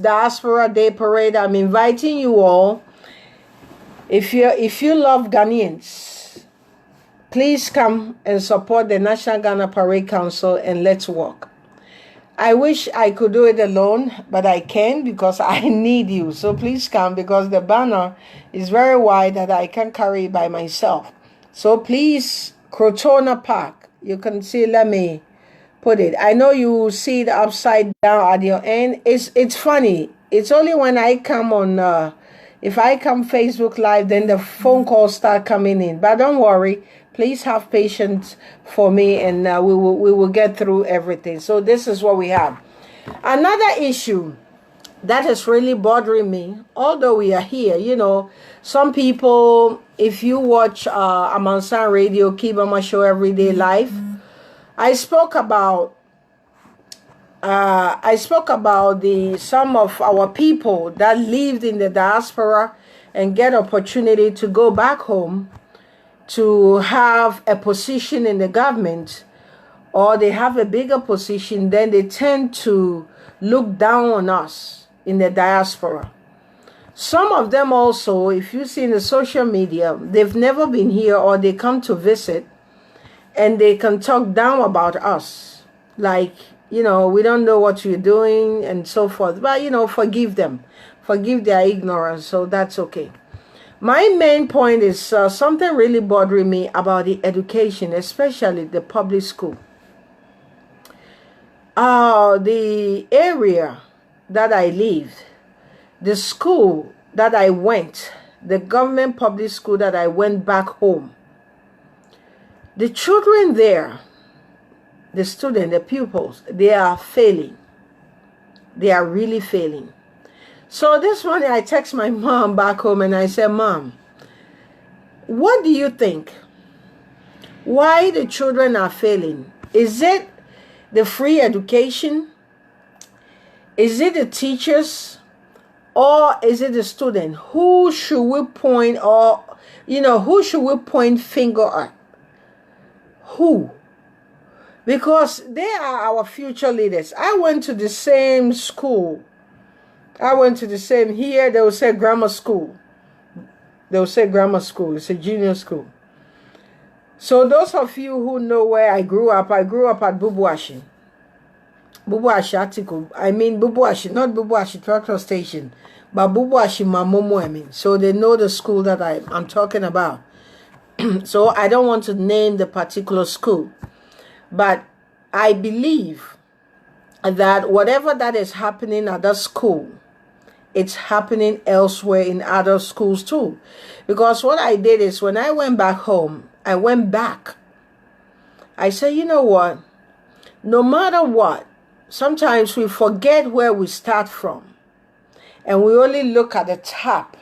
Diaspora Day Parade. I'm inviting you all. If you love Ghanaians, please come and support the National Ghana Parade Council and let's walk. I wish I could do it alone, but I can't because I need you. So please come because the banner is very wide that I can't carry it by myself. So please, Crotona Park. You can see, let me put it. I know you see it upside down at your end. It's funny. It's only when I come on, if I come Facebook Live, then the phone calls start coming in. But don't worry. Please have patience for me, and we will get through everything. So this is what we have. Another issue that is really bothering me, although we are here, you know, some people, if you watch Amansan Radio, Kibama Show Everyday Life, I spoke about some of our people that lived in the diaspora and get opportunity to go back home to have a position in the government, or they have a bigger position, then they tend to look down on us in the diaspora. Some of them also, if you see in the social media, they've never been here or they come to visit and they can talk down about us. Like, you know, we don't know what you're doing and so forth. But, you know, forgive them. Forgive their ignorance. So that's okay. My main point is something really bothering me about the education, especially the public school. The area that I lived, the school that I went, the government public school that I went back home, the children there, the students, the pupils, they are failing. They are really failing. So this morning I text my mom back home and I said, Mom, what do you think? Why the children are failing? Is it the free education? Is it the teachers? Or is it the student? Who should we point, or, you know, who should we point finger at? Who? Because they are our future leaders. I went to the same school. I went to the same, here they will say grammar school. They will say grammar school. It's a junior school. So those of you who know where I grew up at Bubuashi. Bubuashi Article. I mean Bubuashi, not Bubuashi Tractor Station, but Bubuashi Mamomo, I mean. So they know the school that I'm talking about. So I don't want to name the particular school. But I believe that whatever that is happening at that school, it's happening elsewhere in other schools too. Because what I did is when I went back home, I went back. I said, you know what? No matter what, sometimes we forget where we start from. And we only look at the top.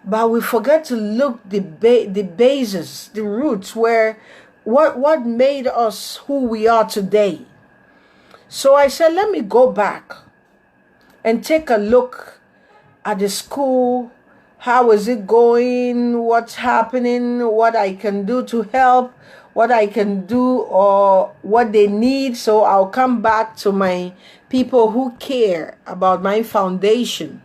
But we forget to look the bases, the roots, where what made us who we are today. So I said, let me go back and take a look at the school. How is it going? What's happening? What I can do to help? What I can do or what they need. So I'll come back to my people who care about my foundation.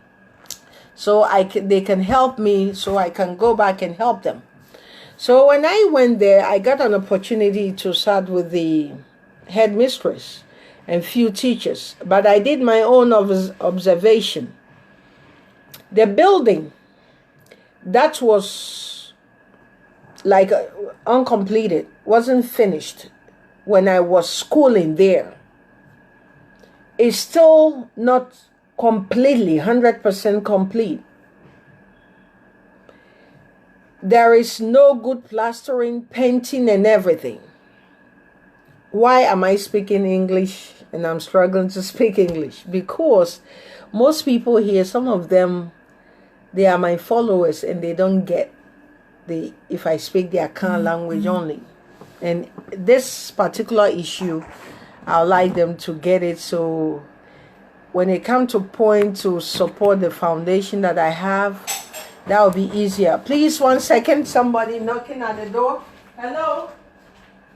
So they can help me so I can go back and help them. So when I went there, I got an opportunity to start with the headmistress and few teachers. But I did my own observation. The building that was like uncompleted, wasn't finished when I was schooling there, is still not completely 100% complete. There is no good plastering, painting, and everything. Why am I speaking English and I'm struggling to speak English? Because most people here, some of them, they are my followers and they don't get if I speak their Akan language only. And this particular issue, I'd like them to get it. So when it comes to point to support the foundation that I have, that will be easier. Please, 1 second. Somebody knocking at the door. Hello?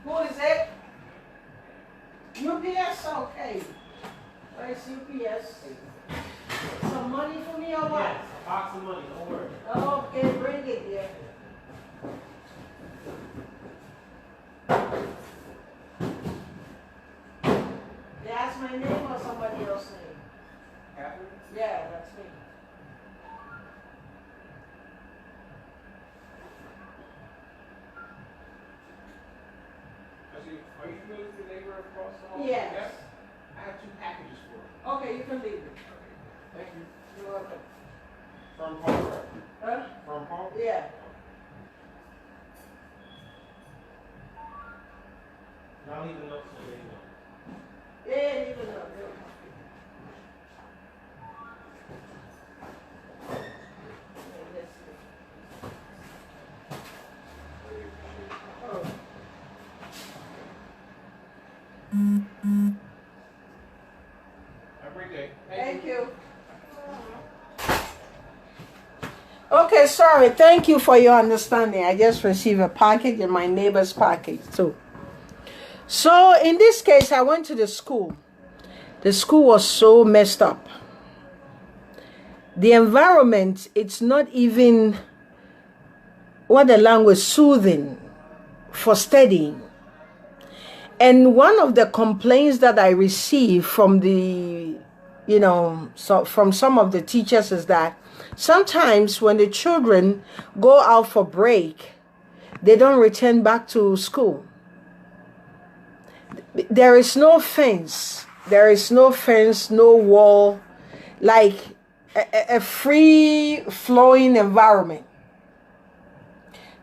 Who is it? UPS? Okay. Where's UPS? or what? Yes, a box of money, don't worry. Okay, bring it here. They ask my name or somebody else's name? Catherine? Yeah, that's me. Are you familiar with the neighbor across the hall? Yes. Yes? I have 2 packages for you. Okay, you can leave it. Thank you. You're welcome. From Paul, right? Huh? From Paul? Yeah. I'll leave a note so they know. Yeah, leave it up. Have a great day. Thank you. Okay, sorry. Thank you for your understanding. I just received a package and my neighbor's package too. So in this case, I went to the school. The school was so messed up. The environment, it's not even what the language soothing for studying. And one of the complaints that I received from from some of the teachers is that sometimes when the children go out for break, they don't return back to school. There is no fence. There is no fence, no wall, like a free-flowing environment.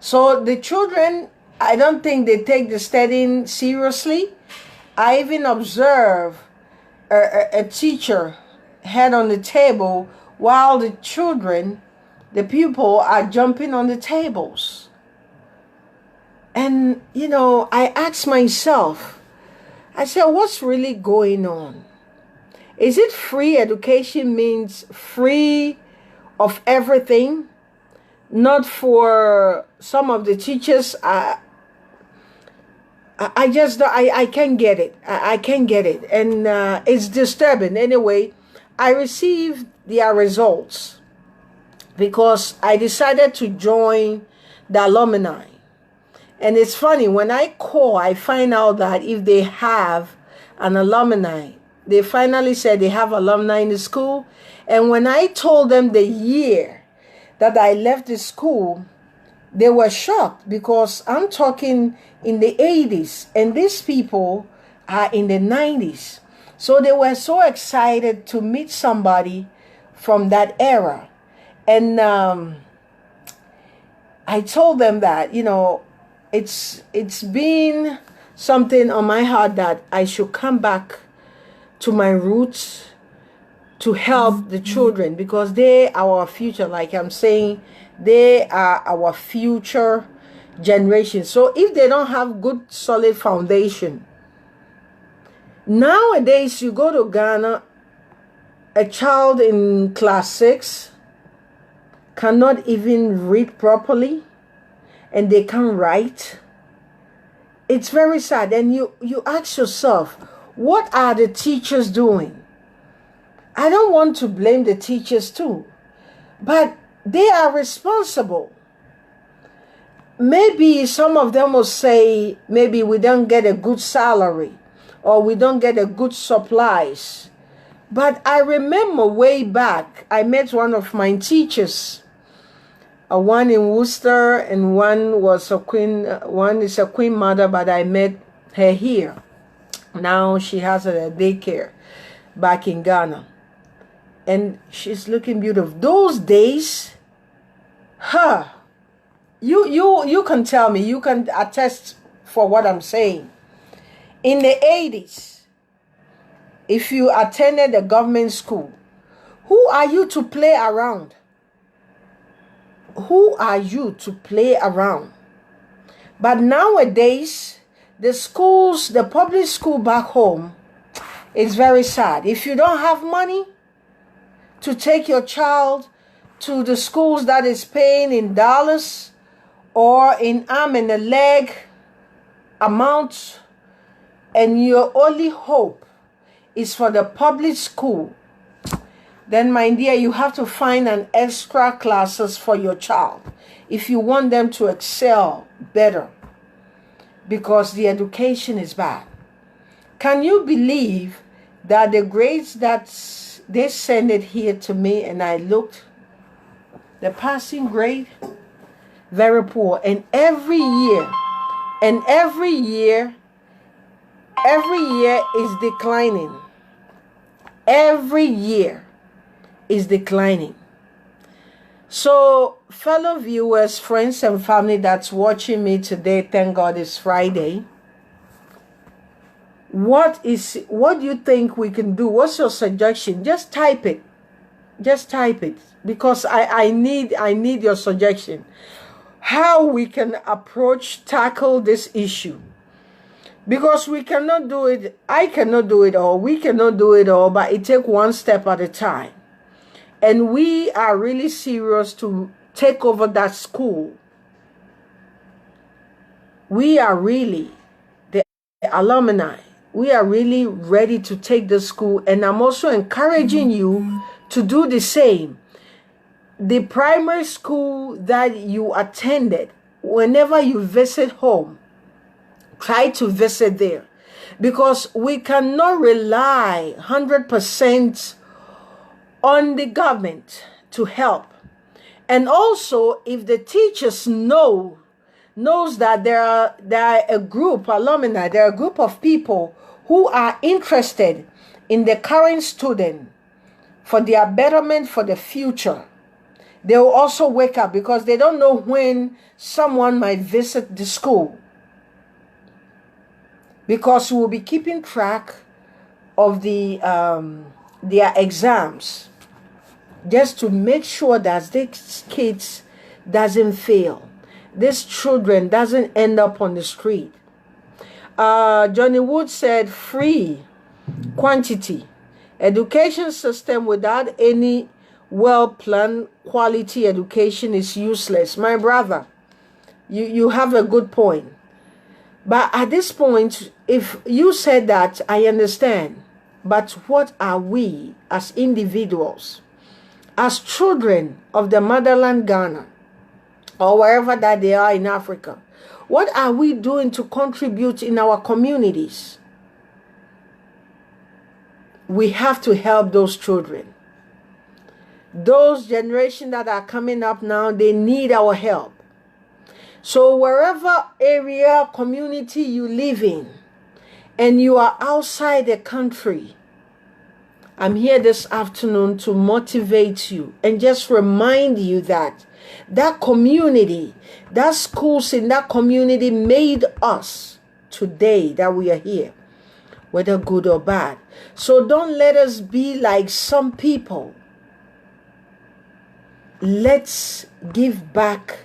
So the children, I don't think they take the studying seriously. I even observe a teacher head on the table while the children, the pupils, are jumping on the tables. And, I asked myself, I said, what's really going on? Is it free education means free of everything? Not for some of the teachers. I can't get it. I can't get it. And it's disturbing. Anyway, I received their results because I decided to join the alumni. And it's funny, when I call, I find out that if they have an alumni, they finally said they have alumni in the school. And when I told them the year that I left the school, they were shocked because I'm talking in the 80s and these people are in the 90s. So they were so excited to meet somebody from that era. And I told them that, it's been something on my heart that I should come back to my roots to help the children because they are our future. Like I'm saying, they are our future generation. So if they don't have good solid foundation, nowadays you go to Ghana, a child in class 6 cannot even read properly and they can't write. It's very sad. And you ask yourself, what are the teachers doing? I don't want to blame the teachers too, but they are responsible. Maybe some of them will say, maybe we don't get a good salary or we don't get a good supplies. But I remember way back, I met one of my teachers, one in Worcester and one is a Queen Mother, but I met her here. Now she has a daycare back in Ghana. And she's looking beautiful. Those days, you can tell me, you can attest for what I'm saying. In the 80s, if you attended a government school, who are you to play around? Who are you to play around? But nowadays, the schools, the public school back home, it's very sad. If you don't have money to take your child to the schools that is paying in dollars or in arm and a leg amount, and your only hope is for the public school, then my dear, you have to find an extra classes for your child if you want them to excel better, because the education is bad. Can you believe that the grades that they sent it here to me, and I looked, the passing grade, very poor. And every year is declining. Every year is declining. So, fellow viewers, friends and family that's watching me today, thank God it's Friday. What do you think we can do? What's your suggestion? Just type it. Just type it, because I need your suggestion. How we can tackle this issue. Because we cannot do it, I cannot do it all, we cannot do it all, but it takes one step at a time. And we are really serious to take over that school. We are really, the alumni, we are really ready to take the school. And I'm also encouraging you to do the same. The primary school that you attended, whenever you visit home, try to visit there, because we cannot rely 100% on the government to help. And also, if the teachers knows that there are a group, alumni, there are a group of people who are interested in the current student for their betterment for the future, they will also wake up, because they don't know when someone might visit the school. Because we will be keeping track of their exams, just to make sure that these kids doesn't fail, these children doesn't end up on the street. Johnny Wood said, free quantity education system without any well-planned quality education is useless. My brother, you have a good point. But at this point, if you said that, I understand. But what are we as individuals, as children of the motherland Ghana, or wherever that they are in Africa, what are we doing to contribute in our communities? We have to help those children. Those generations that are coming up now, they need our help. So wherever area, community you live in, and you are outside the country, I'm here this afternoon to motivate you and just remind you that that community, that schools in that community made us today that we are here, whether good or bad. So don't let us be like some people. Let's give back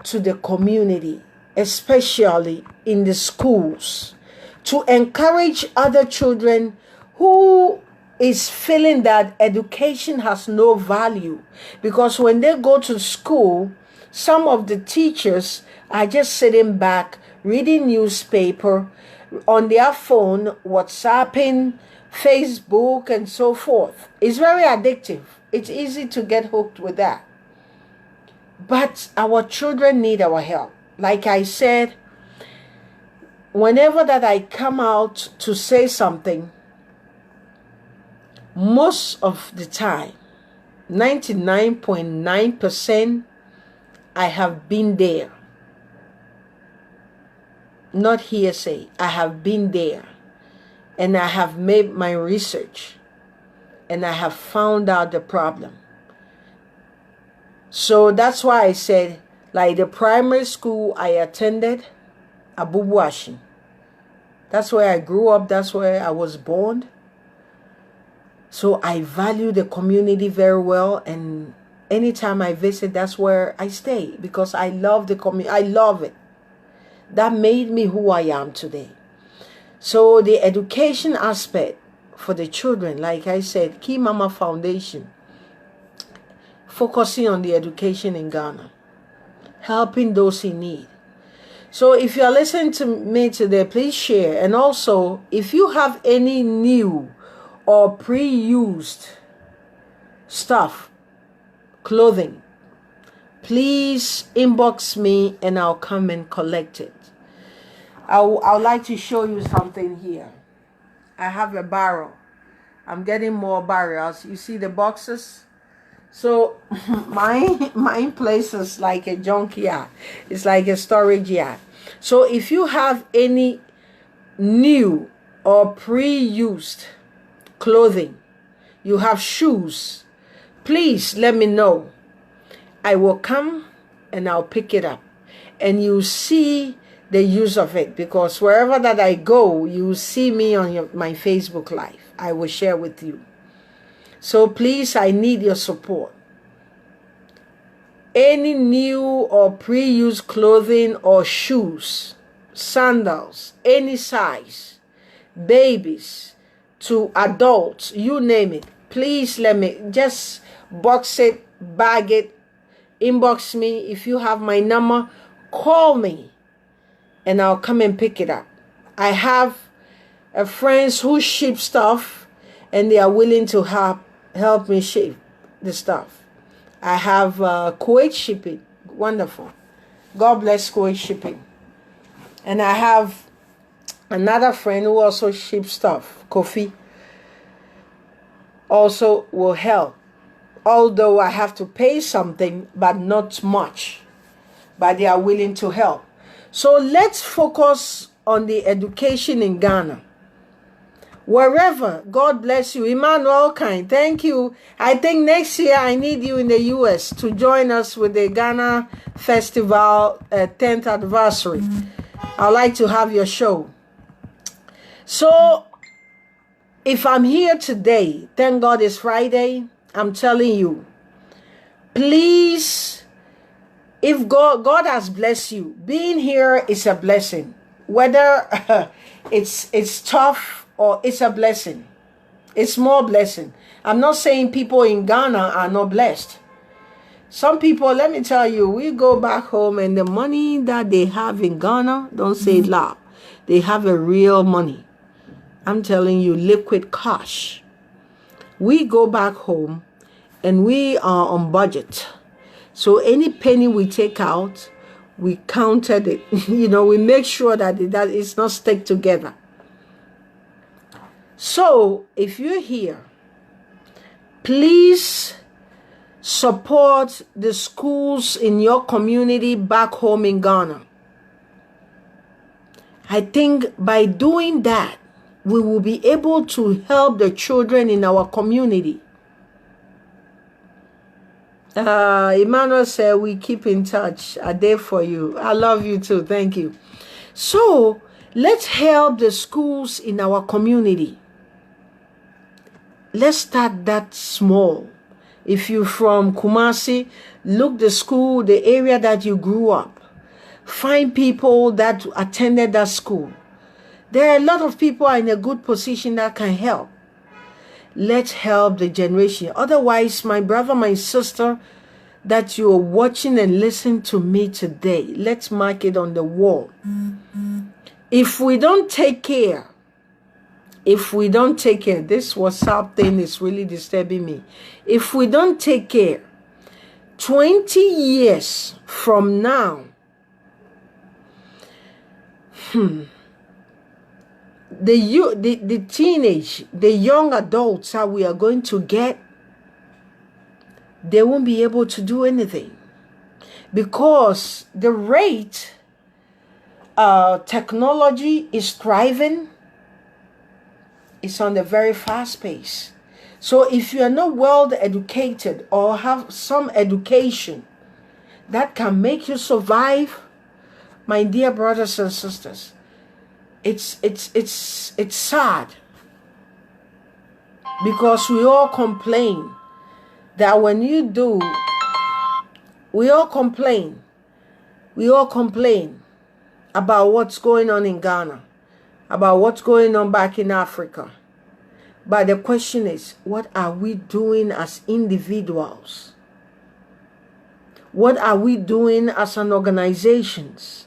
to the community, especially in the schools, to encourage other children who is feeling that education has no value. Because when they go to school, some of the teachers are just sitting back, reading newspaper, on their phone, WhatsApping, Facebook, and so forth. It's very addictive. It's easy to get hooked with that. But our children need our help. Like I said, whenever that I come out to say something, most of the time, 99.9%, I have been there. Not hearsay. I have been there. And I have made my research. And I have found out the problem. So that's why I said, like the primary school I attended, Abubuashi. That's where I grew up. That's where I was born. So I value the community very well. And anytime I visit, that's where I stay. Because I love the community. I love it. That made me who I am today. So the education aspect for the children, like I said, Key Mama Foundation, focusing on the education in Ghana, helping those in need. So if you are listening to me today, please share. And also, if you have any new or pre-used stuff, clothing, please inbox me and I'll come and collect it. I would like to show you something here. I have a barrel. I'm getting more barrels. You see the boxes? So my place is like a junkyard. It's like a storage yard. So if you have any new or pre-used clothing, you have shoes, please let me know. I will come and I'll pick it up. And you see the use of it, because wherever that I go, you see me on my Facebook Live. I will share with you. So please, I need your support. Any new or pre-used clothing or shoes, sandals, any size, babies to adults, you name it. Please let me, just box it, bag it, inbox me. If you have my number, call me and I'll come and pick it up. I have friends who ship stuff and they are willing to help me ship the stuff. I have Kuwait shipping. Wonderful. God bless Kuwait shipping. And I have another friend who also ships stuff, Kofi. Also will help. Although I have to pay something, but not much. But they are willing to help. So let's focus on the education in Ghana. Wherever, God bless you. Emmanuel Kind, thank you. I think next year I need you in the US to join us with the Ghana Festival 10th anniversary. I'd like to have your show. So, if I'm here today, thank God it's Friday, I'm telling you, please, if God has blessed you, being here is a blessing. Whether it's tough or it's a blessing. It's more blessing. I'm not saying people in Ghana are not blessed. Some people, let me tell you, we go back home and the money that they have in Ghana, don't say laugh. They have a real money. I'm telling you, liquid cash. We go back home and we are on budget. So any penny we take out, we counted it. We make sure that it's not stick together. So if you're here, please support the schools in your community back home in Ghana. I think by doing that, we will be able to help the children in our community. Emmanuel said, we keep in touch. A day for you. I love you too. Thank you. So let's help the schools in our community. Let's start that small. If you're from Kumasi, look the school, the area that you grew up. Find people that attended that school. There are a lot of people in a good position that can help. Let's help the generation. Otherwise, my brother, my sister, that you are watching and listening to me today, let's mark it on the wall. If we don't take care, this WhatsApp thing is really disturbing me. If we don't take care, 20 years from now, the teenage, the young adults that we are going to get, they won't be able to do anything, because the rate technology is thriving. It's on a very fast pace. So if you are not well educated or have some education that can make you survive, my dear brothers and sisters, it's sad, because we all complain that when you do, we all complain about what's going on in Ghana, about what's going on back in Africa. But the question is, what are we doing as individuals? What are we doing as an organizations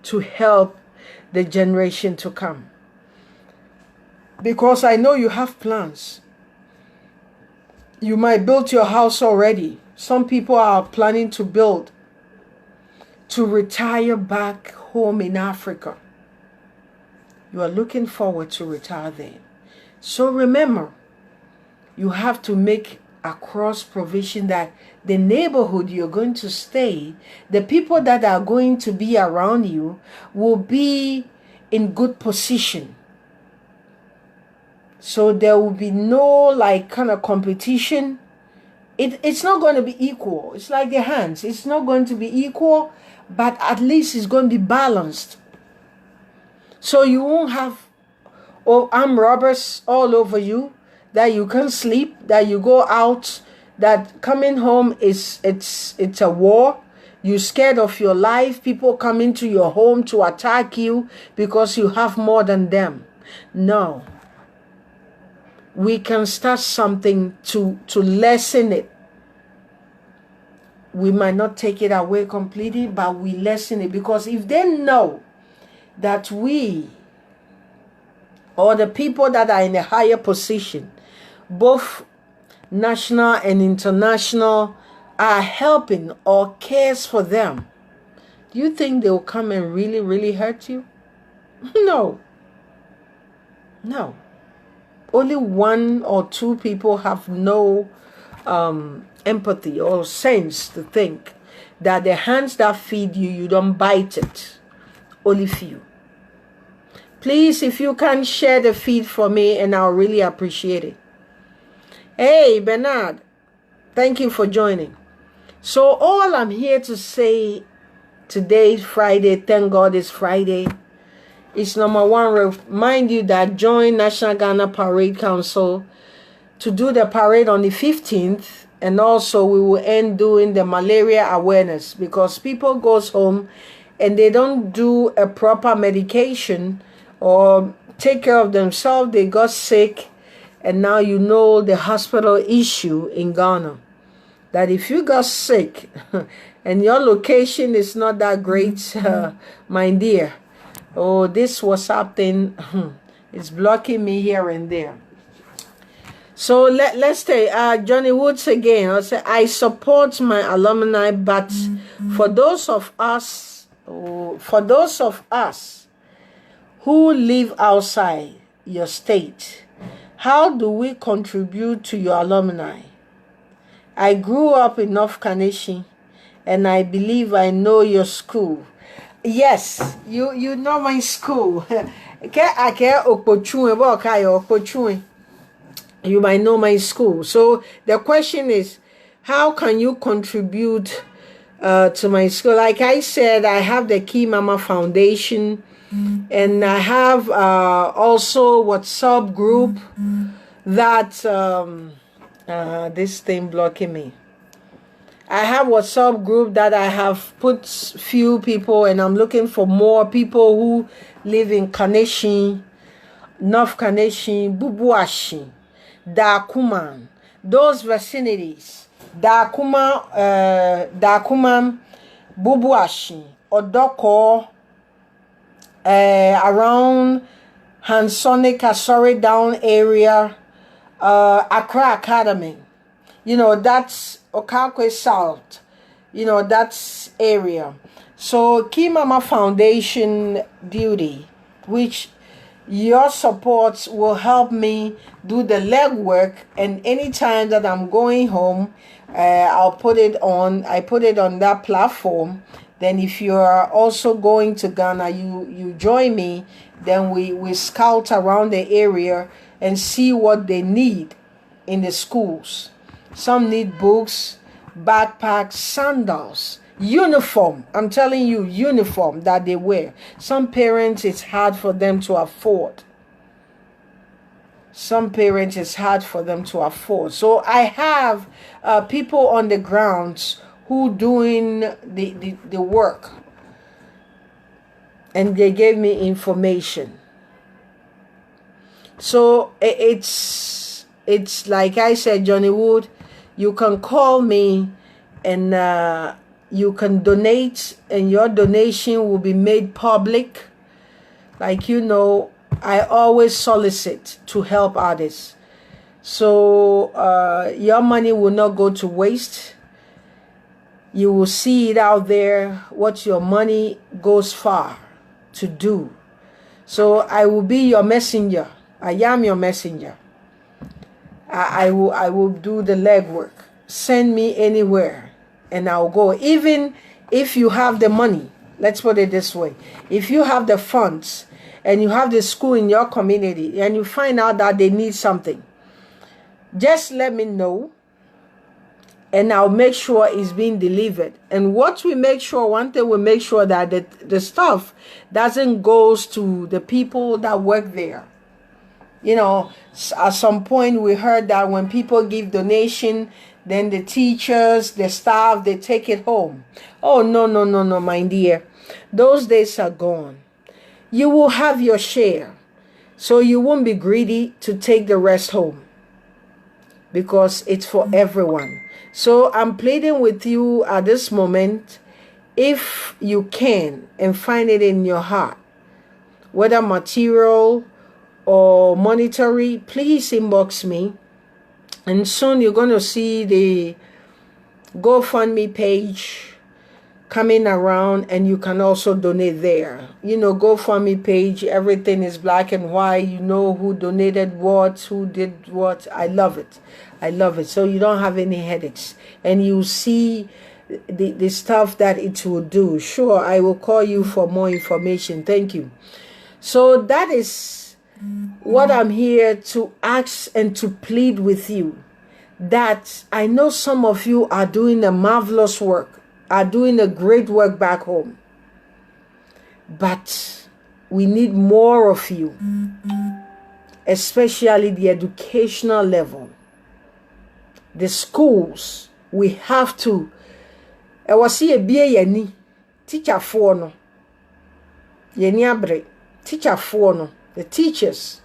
to help the generation to come? because I know you have plans. You might build your house already. Some people are planning to build, to retire back home in Africa. You are looking forward to retire there. So remember, you have to make a cross provision that the neighborhood you're going to stay, the people that are going to be around you will be in good position. So there will be no kind of competition. It's not going to be equal. It's like the hands. It's not going to be equal, but at least it's going to be balanced. So you won't have armed robbers all over you, that you can't sleep, that you go out, that coming home it's a war. You're scared of your life. People come into your home to attack you because you have more than them. No. We can start something to lessen it. We might not take it away completely, but we lessen it, because if they know that we, or the people that are in a higher position, both national and international, are helping or cares for them, do you think they will come and really, really hurt you? No. No. Only one or two people have no empathy or sense to think that the hands that feed you, you don't bite it. Only few. Please, if you can share the feed for me, and I'll really appreciate it. Hey, Bernard, thank you for joining. So all I'm here to say today, Friday, thank God it's Friday, is number one, remind you that join National Ghana Parade Council to do the parade on the 15th. And also we will end doing the malaria awareness, because people goes home and they don't do a proper medication or take care of themselves. They got sick, and now you know the hospital issue in Ghana, that if you got sick and your location is not that great, my dear, oh, this WhatsApp thing is blocking me here and there. So let's say Johnny Woods again. I'll say, I support my alumni, but for those of us who live outside your state, how do we contribute to your alumni? I grew up in North Kaneshie, and I believe I know your school. Yes, you know my school. You might know my school. So the question is, how can you contribute to my school? Like I said, I have the Key Mama Foundation, and I have also WhatsApp group that this thing blocking me. I have WhatsApp group that I have put few people, and I'm looking for more people who live in Kaneshie, North Kaneshie, Bubuashi, Dakuman, those vicinities, Dakuman, Bubuashi, Odoko, around Hansonic, Asori Down area, Accra Academy. You know, that's Okakwe South. You know, that's area. So Key Mama Foundation duty, which your support will help me do the legwork, and anytime that I'm going home, I put it on that platform. Then if you are also going to Ghana, you join me, then we scout around the area and see what they need in the schools. Some need books, backpacks, sandals, uniform. I'm telling you, uniform that they wear. Some parents, it's hard for them to afford. So I have people on the grounds who doing the work, and they gave me information. So it's like I said, Johnny Wood, you can call me, and you can donate, and your donation will be made public. Like, you know, I always solicit to help others. So your money will not go to waste. You will see it out there, what your money goes far to do. So I will be your messenger. I am your messenger. I will do the legwork. Send me anywhere and I'll go. Even if you have the money, let's put it this way. If you have the funds and you have the school in your community and you find out that they need something, just let me know and I'll make sure it's being delivered. And what we make sure, one thing we make sure that the stuff doesn't go to the people that work there. You know, at some point we heard that when people give donation, then the teachers, the staff, they take it home. Oh, no, my dear. Those days are gone. You will have your share. So you won't be greedy to take the rest home. Because it's for everyone. So I'm pleading with you at this moment, if you can and find it in your heart, whether material or monetary, please inbox me. And soon you're going to see the GoFundMe page coming around and you can also donate there. You know, GoFundMe page, everything is black and white. You know who donated what, who did what. I love it. I love it. So you don't have any headaches. And you see the stuff that it will do. Sure, I will call you for more information. Thank you. So that is what I'm here to ask and to plead with you. That I know some of you are doing a marvelous work, are doing a great work back home. But we need more of you, especially the educational level. The schools, we have to. I was see a BA teacher for no. Yeni abre teacher for no. The teachers,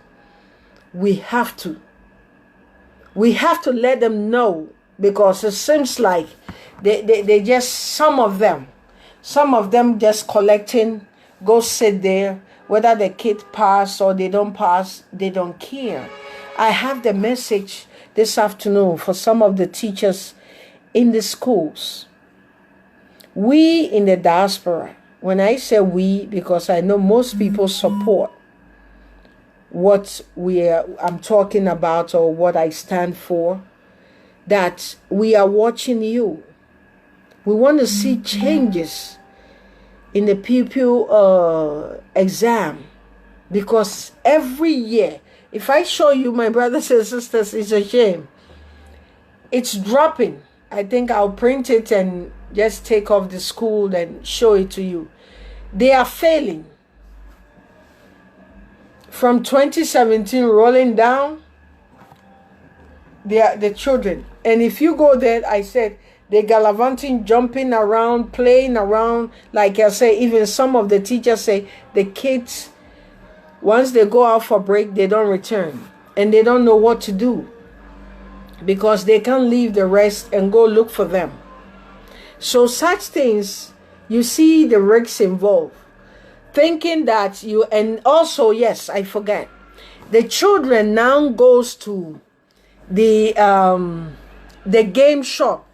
we have to let them know, because it seems like they just, some of them just collecting, go sit there, whether the kid pass or they don't pass, they don't care. I have the message this afternoon for some of the teachers in the schools. We in the diaspora, when I say we, because I know most people support what I'm talking about or what I stand for, that we are watching you. We want to see changes in the pupil exam, because every year, if I show you, my brothers and sisters, it's a shame. It's dropping. I think I'll print it and just take off the school and show it to you. They are failing. From 2017 rolling down, they are the children. And if you go there, I said, they're gallivanting, jumping around, playing around. Like I say, even some of the teachers say the kids, once they go out for break, they don't return. And they don't know what to do, because they can't leave the rest and go look for them. So such things, you see the risks involved. Thinking that you, and also, yes, I forget, the children now goes to the game shop,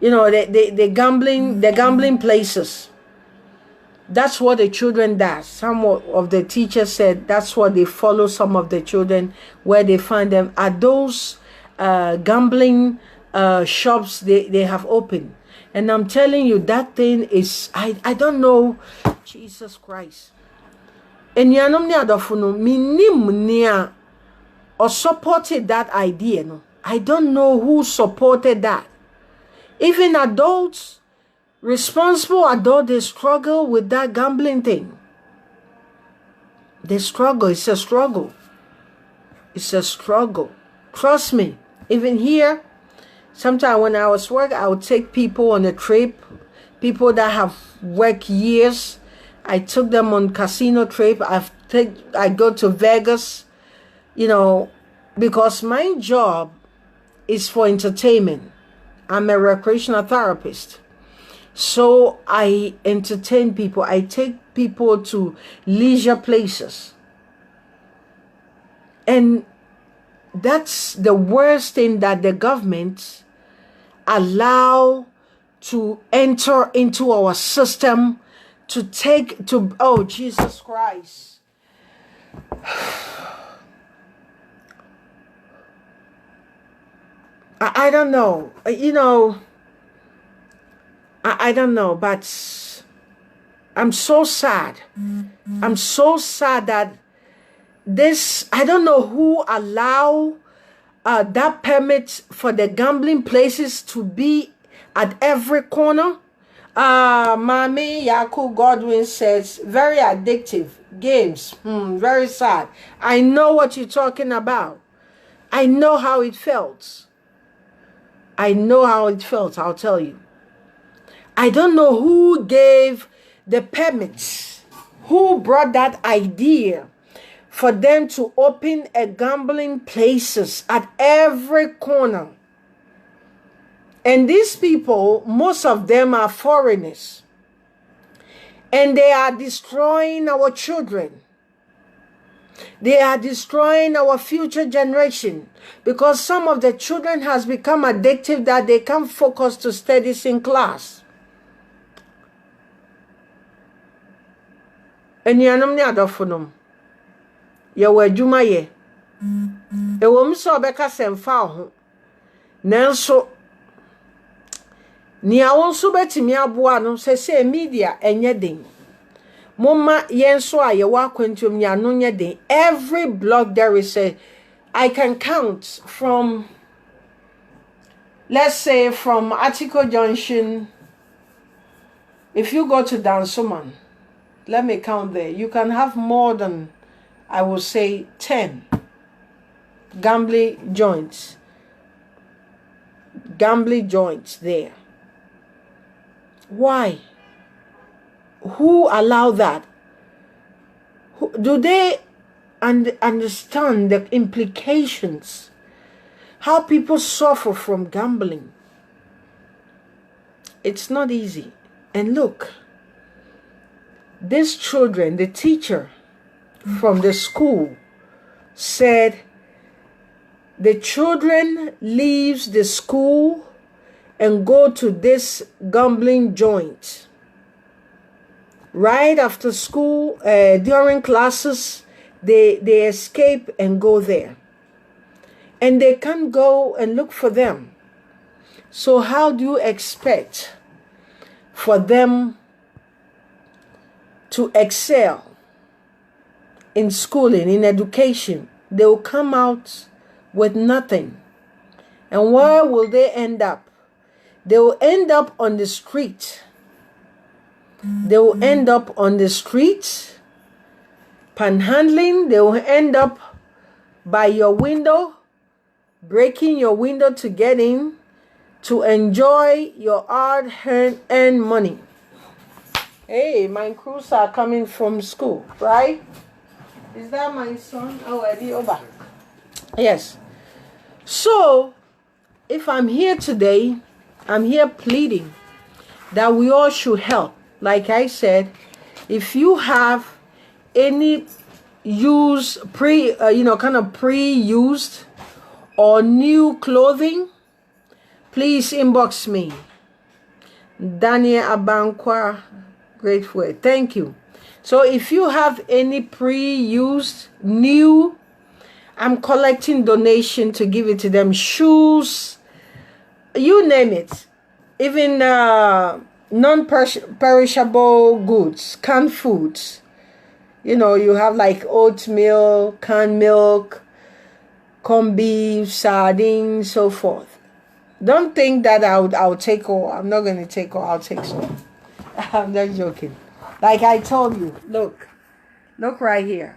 you know, the gambling places. That's what the children does. Some of the teachers said that's what they follow some of the children, where they find them at those gambling shops they have opened. And I'm telling you, that thing is, I don't know, Jesus Christ. And yanom ni adofuno minim nia or supported that idea. No, I don't know who supported that. Even adults, responsible adults, they struggle with that gambling thing. They struggle. It's a struggle. It's a struggle. Trust me. Even here, sometimes when I was working, I would take people on a trip, people that have worked years. I took them on casino trip. I go to Vegas, you know, because my job is for entertainment. I'm a recreational therapist. So I entertain people. I take people to leisure places. And that's the worst thing that the government allow to enter into our system, oh, Jesus Christ. I don't know, I don't know, but I'm so sad. I'm so sad that this, I don't know who allow that permit for the gambling places to be at every corner. Mami Yaku Godwin says, very addictive games. Very sad. I know what you're talking about. I know how it felt. I'll tell you. I don't know who gave the permits, who brought that idea for them to open a gambling places at every corner. And these people, most of them are foreigners. And they are destroying our children. They are destroying our future generation, because some of the children has become addictive that they can't focus to studies in class. Enuanom ne adofonom, ye wa adwuma ye. E wo mso obeka semfa ho. Nanso ni awonso betimi aboa no se media enye den. Mama yenso a ye wa kwantum nya no nye den. Every blog there is I can count from, let's say, from Article Junction. If you go to Dansoman, let me count there. You can have more than, I would say, 10 gambling joints there. Why? Who allow that? Do they understand the implications? How people suffer from gambling? It's not easy. And look, these children, the teacher from the school said the children leaves the school and go to this gambling joint. Right after school, during classes, they escape and go there. And they can't go and look for them. So how do you expect for them to excel in schooling, in education? They will come out with nothing. And where will they end up? They will end up on the street. They will end up on the street, panhandling. They will end up by your window, breaking your window to get in, to enjoy your hard-earned money. Hey, my crews are coming from school, right? Is that my son? Oh, Eddie Oba. Yes. So, if I'm here today, I'm here pleading that we all should help. Like I said, if you have any pre-used or new clothing, please inbox me. Daniel Abankwa, grateful. Thank you. So if you have any pre-used, new, I'm collecting donation to give it to them. Shoes, you name it. Even non-perishable goods, canned foods. You know, you have like oatmeal, canned milk, corned beef, sardines, so forth. Don't think that I'll take all. I'm not going to take all. I'll take some. I'm not joking. Like I told you, look right here.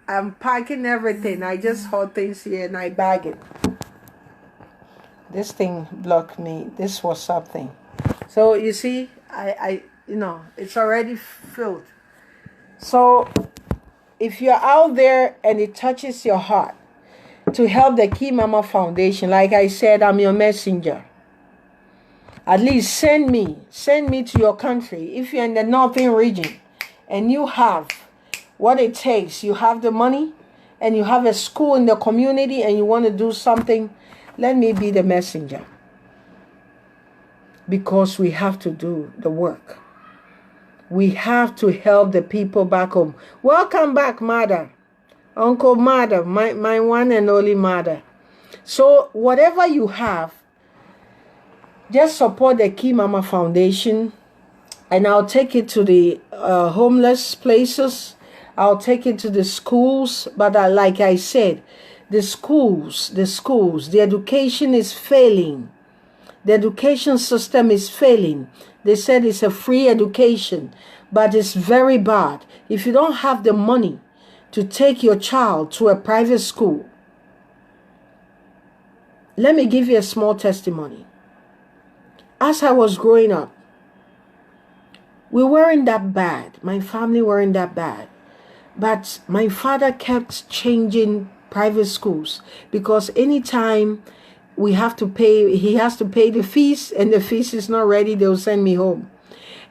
I'm packing everything. I just hold things here and I bag it. This thing blocked me. This was something. So you see, I it's already filled. So if you're out there and it touches your heart to help the Key Mama Foundation, like I said, I'm your messenger. At least send me to your country. If you're in the northern region and you have what it takes, you have the money, and you have a school in the community and you want to do something, let me be the messenger. Because we have to do the work. We have to help the people back home. Welcome back, mother. Uncle Mother, my one and only mother. So whatever you have, just support the Key Mama Foundation, and I'll take it to the homeless places. I'll take it to the schools. But like I said, the schools, the education is failing. The education system is failing. They said it's a free education, but it's very bad. If you don't have the money to take your child to a private school, let me give you a small testimony. As I was growing up, we weren't that bad. My family weren't that bad. But my father kept changing private schools because anytime we have to pay, he has to pay the fees, and the fees is not ready, they'll send me home.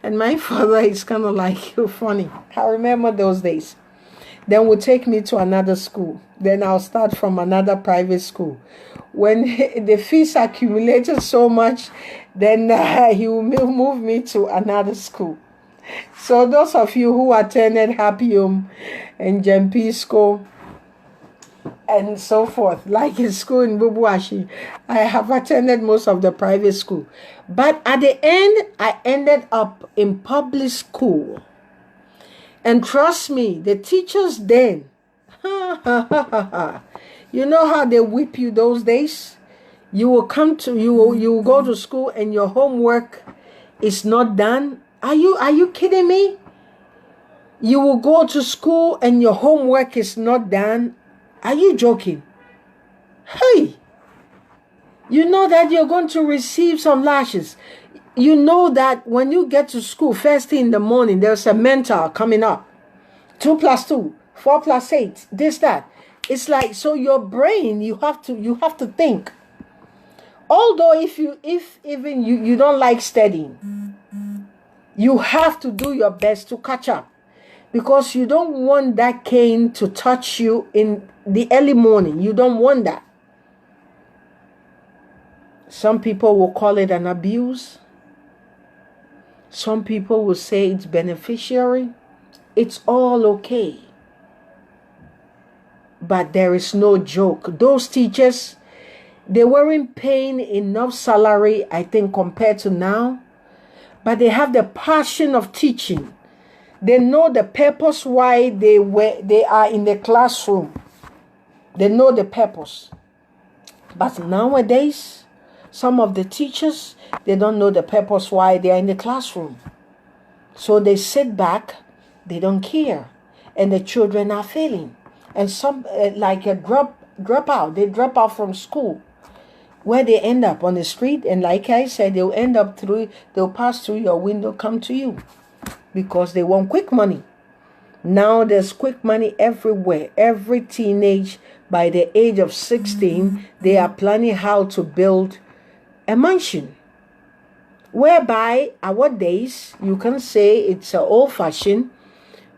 And my father is kind of like funny. I remember those days. Then we'll take me to another school. Then I'll start from another private school. When the fees accumulated so much, then he will move me to another school. So those of you who attended Happy Home and Jampisco and so forth, like in school in Bubuashi, I have attended most of the private school. But at the end, I ended up in public school. And trust me, the teachers then, you know how they whip you those days? You will you will go to school and your homework is not done. Are you kidding me? You will go to school and your homework is not done. Are you joking? Hey, you know that you're going to receive some lashes. You know that when you get to school first thing in the morning, there's a mentor coming up. 2 + 2, 4 + 8, this, that. It's like, so your brain, you have to think. Although if even you don't like studying, you have to do your best to catch up, because you don't want that cane to touch you in the early morning. You don't want that. Some people will call it an abuse. Some people will say it's beneficiary. It's all okay. But there is no joke. Those teachers, they weren't paying enough salary, I think, compared to now. But they have the passion of teaching. They know the purpose why they are in the classroom. They know the purpose. But nowadays, some of the teachers, they don't know the purpose why they are in the classroom. So they sit back, they don't care. And the children are failing. And some, like a drop out, they drop out from school, where they end up on the street. And like I said, they'll pass through your window, come to you, because they want quick money. Now there's quick money everywhere. Every teenage, by the age of 16, they are planning how to build a mansion. Whereby, our days, you can say it's old-fashioned,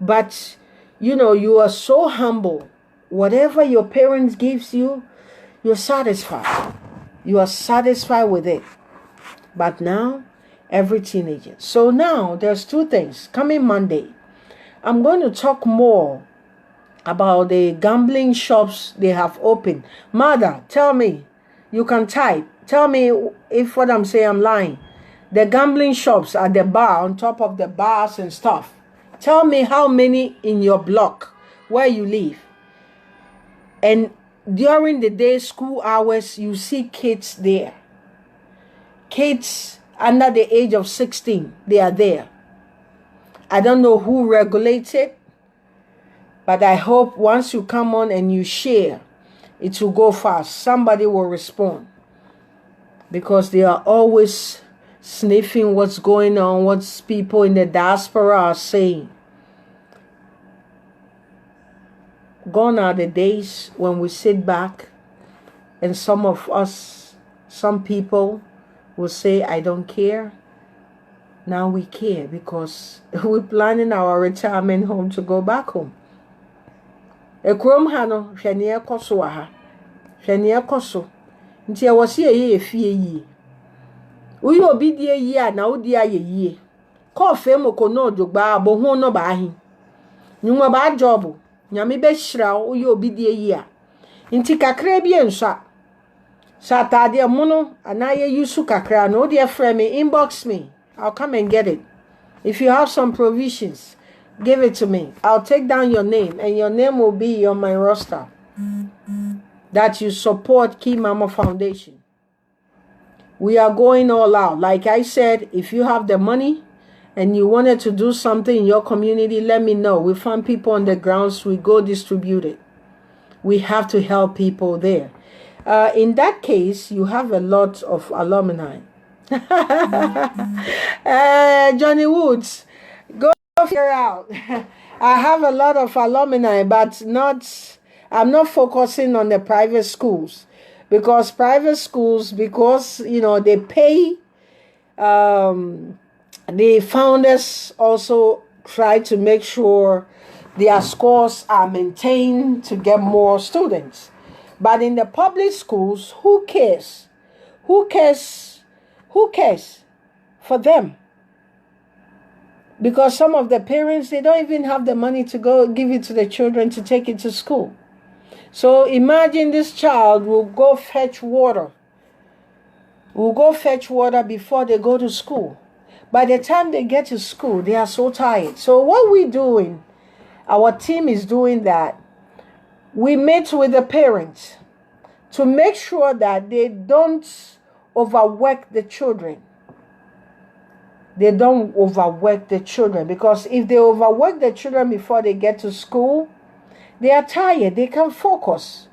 but, you are so humble. Whatever your parents gives you, you're satisfied. You are satisfied with it. But now, every teenager. So now, there's 2 things. Coming Monday, I'm going to talk more about the gambling shops they have opened. Mother, tell me, you can type. Tell me if what I'm saying I'm lying. The gambling shops at the bar, on top of the bars and stuff. Tell me how many in your block where you live. And during the day, school hours, you see kids there. Kids under the age of 16, they are there. I don't know who regulates it, but I hope once you come on and you share, it will go fast. Somebody will respond, because they are always sniffing what's going on, what people in the diaspora are saying. Gone are the days when we sit back and some people will say, I don't care. Now we care, because we're planning our retirement home to go back home. Ekrom ha no hwe ne ekoso wa ha. Hwe ne ekoso. Nti e wo se ye efie yi. Uyi obi die yi a na odi aye yi. Ko fe moko no odogba abo hu no ba ahi. Nyuma ba job. Nyame be hira uyi obi die yi a. Nti kakra bi ensa. Saturday mono anaye yusu kakra no odi frame me inbox me. I'll come and get it. If you have some provisions, give it to me. I'll take down your name and your name will be on my roster. That you support Key Mama Foundation. We are going all out. Like I said, if you have the money and you wanted to do something in your community, let me know. We find people on the grounds, we go distribute it. We have to help people there. In that case, you have a lot of alumni. Johnny Woods, go figure out. I have a lot of alumni, but I'm not focusing on the private schools because you know, they pay. The founders also try to make sure their scores are maintained to get more students. But in the public schools, who cares? Who cares? Who cares for them? Because some of the parents, they don't even have the money to go give it to the children to take it to school. So imagine this child will go fetch water. Will go fetch water before they go to school. By the time they get to school, they are so tired. So what we're doing, our team is doing that. We meet with the parents to make sure that they don't overwork the children. They don't overwork the children, because if they overwork the children before they get to school, they are tired. They can't focus.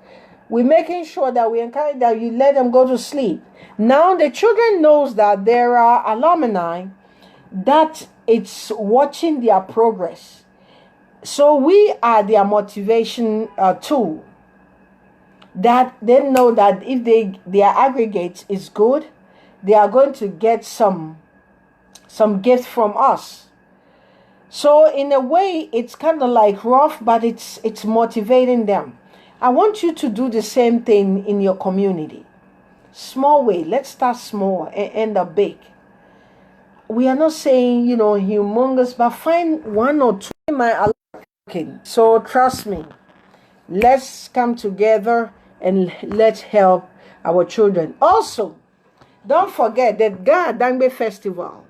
We're making sure that we encourage that you let them go to sleep. Now the children knows that there are alumni that it's watching their progress. So we are their motivation tool. That they know that if their aggregate is good, they are going to get some gift from us. So in a way, it's kind of like rough, but it's motivating them. I want you to do the same thing in your community. Small way. Let's start small and end up big. We are not saying, you know, humongous, but find one or two. So trust me. Let's come together and let's help our children. Also, don't forget that Ghana Dangbe Festival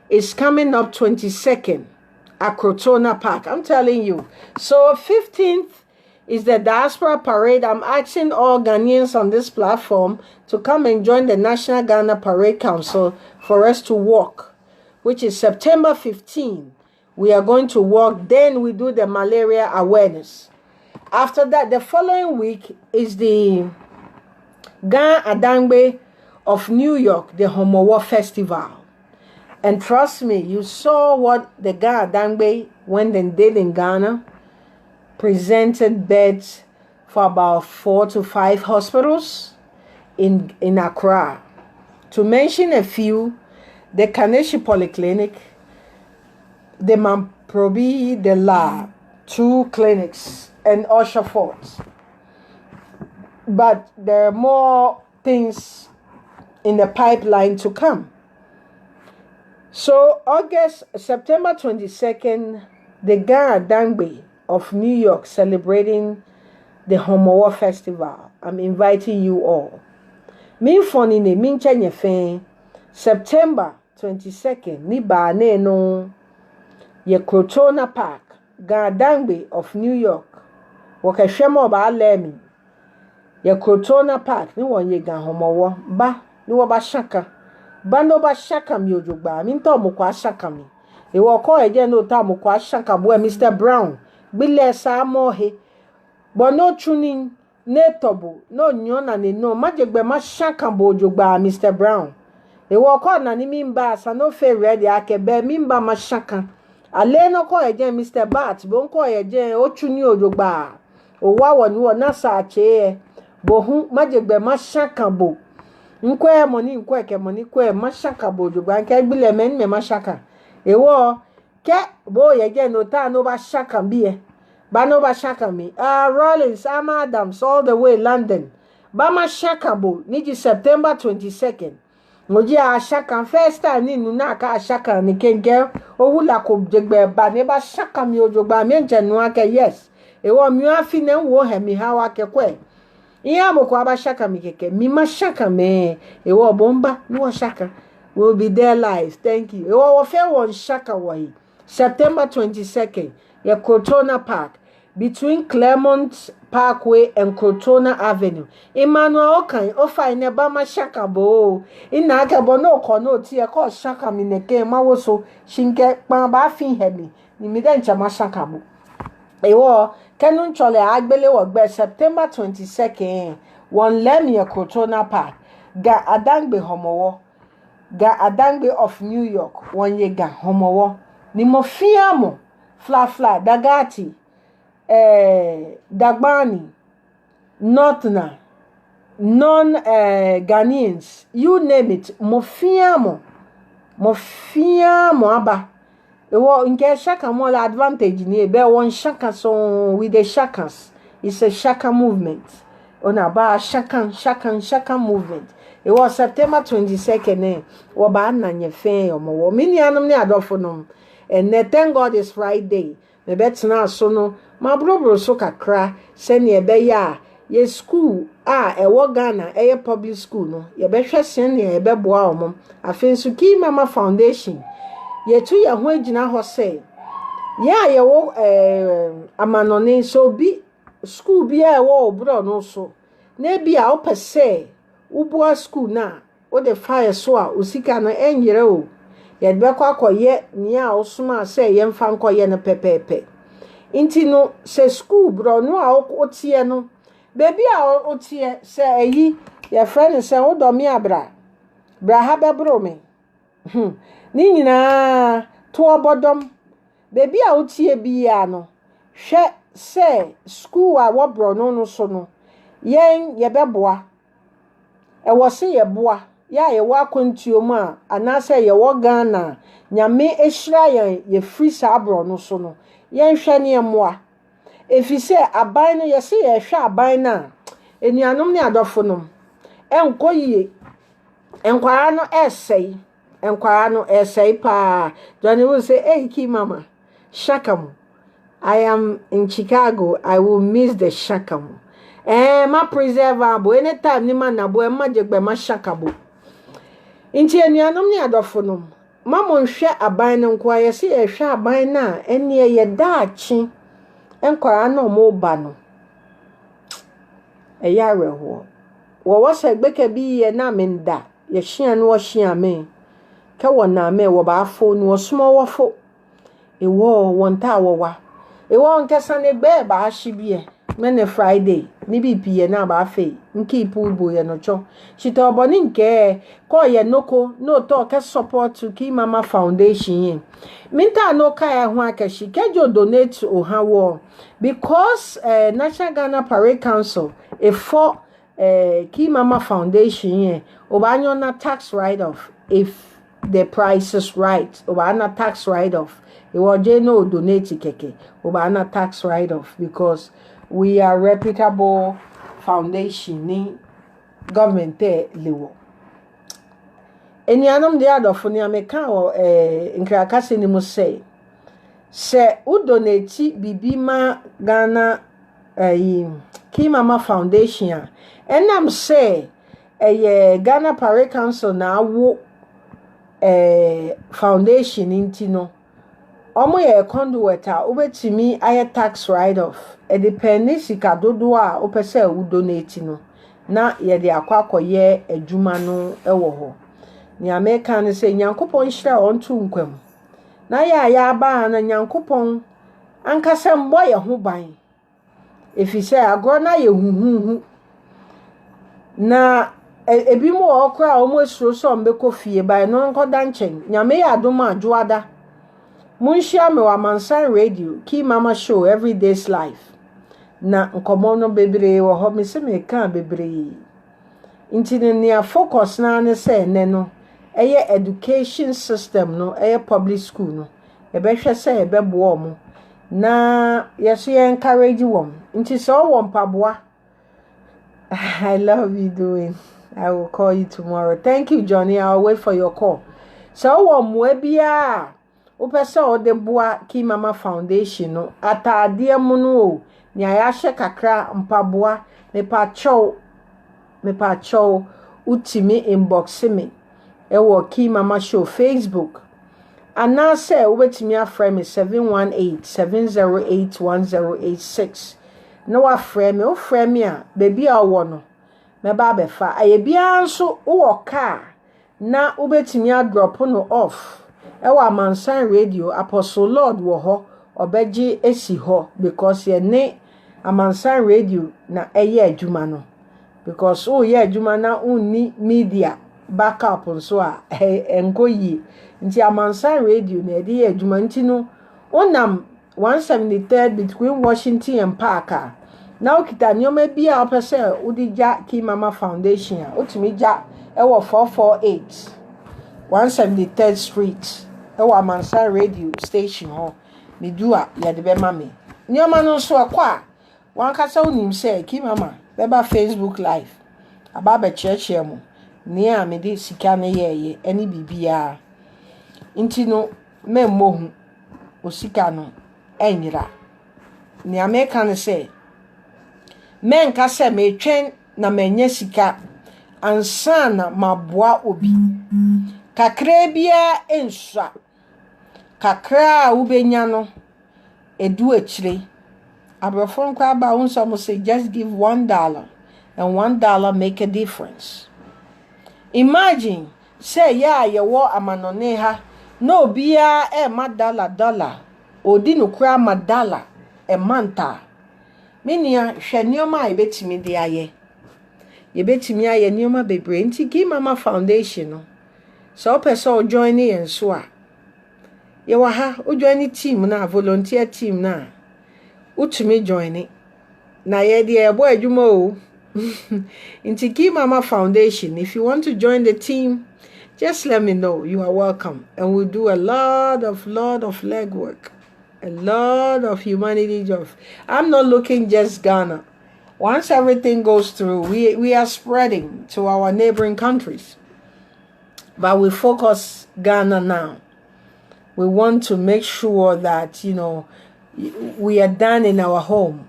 is coming up 22nd at Crotona Park. I'm telling you. So 15th is the Diaspora Parade. I'm asking all Ghanaians on this platform to come and join the National Ghana Parade Council for us to walk, which is September 15. We are going to walk. Then we do the malaria awareness. After that, the following week is the Ghana Adangbe of New York, the Homowo Festival. And trust me, you saw what the Ghana Adangbe went and did in Ghana. Presented beds for about 4 to 5 hospitals in Accra. To mention a few, the Kaneshi Polyclinic, the Mamprobi, the lab, 2 clinics, and Usher Fort. But there are more things in the pipeline to come. So September 22nd, the Ghana Adangbe of New York celebrating the Homowo Festival. I'm inviting you all. September 22nd, ni ba ne no ye Crotona Park, Ghana Adangbe of New York. Wakashemo ba lemi. Ye Crotona Park ni wonye Ghana Homowo ba ni wo ba shaka. Ba no ba shaka mi ojugba. Mi nto mo kwa shaka mi. E wo ko eje no ta mo kwa shaka bo Mr. Brown. Bile sa mohe. But no tuning, ne tobo, no nyona ne no. Majegbe ma shaka bo ojugba Mr. Brown. E wo ko na ni mimba sa no fe ready akebe mimba ma shaka. Ale no ko eje Mr. Bat, bo nko eje o tuni ojugba. O wa woni wo na sa che bo hu majegbe ma shaka bo. Nkwe money nkwe ke money kwe ma shaka bo ojugba nke bile men me ma shaka. E wo ke bo yeje no ta no ba shaka biye Bano ba shaka me. Rollins, Adams, all the way London. Bama shaka bo. Niji September 22nd. Ngoji a shaka first time ni nuna ka shaka ni kenge. Ohula ko jegbe ba ne ba shaka mi ojogba mi enjenu ake yes. Ewo mi afi ne wo he mi ha wa ke kwe. Iya mo kwa ba shaka mi keke. Mi ma shaka me. Ewo bomba no shaka. We'll be there live. Thank you. Ewo wo fe won shaka wahi. September 22nd. Ya Crotona Park. Between Claremont Parkway and Crotona Avenue. Emmanuel Okan, Ofa in Bama Shaka bo. Ina akabo no kono ti e ko shaka mi neke ma wo so shinke ba fin hemi. Ni mi den chama shaka bo. Ewo kenun chole agbele wo gbe September 22nd. One lem ya Crotona Park. Ga Adangbe homowo. Ga Adangbe of New York. One ye ga homowo. Ni mo fiamo. Fla Dagati. Dagbani, Northerner, non-Ghanaians, you name it, mofiamo aba. Ewo nke shaka mo la advantage ni ebe one shaka so with the shakas. It's a shaka movement. Ona ba shaka movement. Ewo September 22nd wo ba na nyefe omo mini anum ni adofo nom. And thank God it's Friday. Me betina so no ma brobro so kakra se ne ebe ya ye school ewo Ghana public school no ye be hwe se ne ebe boa omom afensu Key Mama Foundation ye tu ye ho agina ho se ye wo amanone so bi school bi ewo obro no so na bia opese uboa school na o de fire so a osika no enyere o ye be kwa koye ni a osuma se ye mfa nkoye no pepepe. Inti no se school bro no a otie no baby a otie se eyi your friend se wo do mi abra ha be bro me ni nyina to obodom baby a otie bi ya no hwe se school a wo bro no so no yen ye beboa e wo se ye boa ya ye wa kwantuo mu a anase ye wo Ghana nyame ehira ye free sa bro no so no yen hwe ne moa efise aban no ye se ye hwe aban na enuanom ne adofo nom enkoyie enkwara no essay pa Johnny will say hey Key Mama shakamu I am in Chicago I will miss the shakamu ma preservable anytime ni man na bo ma jegbe ma shakabo inti enuanom ne adofo nom mama nhwe aban no nko aye se ye hwe aban na ene ye daachi enkwara no mo ba no eyare ho wo wose gbeke bi ye na menda ye hia no wo hia me ka wona me wo ba afo no somo wo fo ewo wonta wowa ewo nkesa ne gbe ba ahibie mene Friday ni bipie na ba fe nki ipu ye no cho chita oboni nke ko ye noko no to ke support to Key Mama Foundation yin minta no ka ya ho akashi kejo donate o hawo because National Ghana Parade Council for Key Mama Foundation yin obanyo na tax write off if the price is right obana tax write off e woje no donate keke obana tax write off because we are reputable foundation ni government lewo enianom de adofo ni ameka o nkrakase ni mo say se u donate bibi ma Ghana Key Mama Foundation enam say Ghana Parade Council na wo foundation intino omo ye conduit a obetimi aye tax write off e depend sika dodo a opese u donate no na ye de akwakoye adwuma no ewo ho ni America ne se nyankopon hira onto nkwam na ya ba na nyankopon ankasa mbo ye ho ban efise agro na ye huhuhu na ebi mo okra omo esuro so mbeko fie ba no nkoda nchen nyame ya adoma adwoada munhia me wa Mansan Radio Key Mama show everyday's life na nkomo no bebre wo ho me se me ka bebre intine ne focus na ne se ne no education system no public school no e be hwe se e be bo omo Na yes, we encourage you. Nti so wo mpaboa. I love you doing. I will call you tomorrow. Thank you, Johnny. I'll wait for your call. So wo mwebia. Upese o de boa Key Mama Foundation no. Atade mu no o. Ni ayahye kakra mpaboa. Me pa chow utimi inbox me. Ewo Key Mama Show Facebook. Anase ubetimi afrɛ me 718-708-1086. No afrɛ me, o frɛ me a baby a wo no. Me ba befa. Aye bia nso wo car na ubetimi a drop no off. Ewa Amansan Radio Apostle Lord wo ho obeji esi ho because ye ne Amansan Radio na eye adwuma no. Because oh ye adwuma na unni media backup nso a enko yi. Nti Amansan Radio na edi adwuma nti no onam 173rd between Washington and Parker. Na okita nyoma bia opese udija Key Mama Foundation a otumi ja ewo 448 173rd Street ewo Amansan Radio station ho medua ya de be mame nyoma no so akwa wankasa unim se Key Mama beba Facebook live aba church mu ni a me di sika ne yeye eni bibia nti no memmohu osika no enyira ni ameka ne se menka se metwen na menye sika ansa na maboa obi kakra bia ensua kakra ubenya no edu akire abrafon kwa ba unso mo say just give $1 and $1 make a difference. Imagine say ya wo amanone ha no bia ma $1 odi no kura ma $1 e manta menia hwe nioma e betimi de aye ye betimi aye nioma bebre nti Key Mama Foundation no so person join yen so a ye wa ha o join team na volunteer team na utumi join na ye de ebo adwuma o nti Key Mama Foundation, if you want to join the team, just let me know. You are welcome. And we'll do a lot of legwork. A lot of humanity job. I'm not looking just Ghana. Once everything goes through, we are spreading to our neighboring countries. But we focus Ghana now. We want to make sure that, you know, we are done in our home.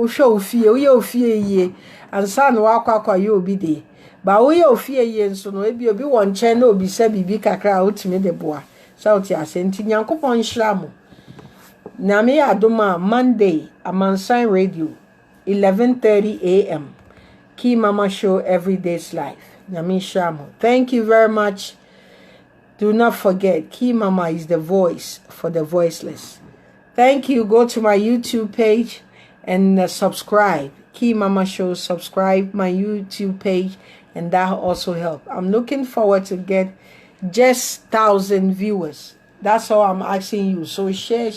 Show fear, we fear ye, and son wakwa you be de. But we fear ye, so no be one channel be said be kakra out me de bois. South ya sent in Yankopon Shlamo. Name Adoma Monday, Amansan Radio, 11:30 a.m. Key Mama Show Everyday's Life. Name Shamo. Thank you very much. Do not forget, Key Mama is the voice for the voiceless. Thank you. Go to my YouTube page and subscribe. Key Mama Show, subscribe my YouTube page, and that also help. I'm looking forward to get just 1,000 viewers. That's all I'm asking you. So share,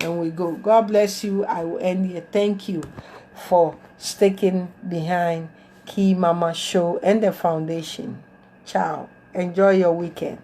and we go. God bless you. I will end here. Thank you for sticking behind Key Mama Show and the foundation. Ciao. Enjoy your weekend.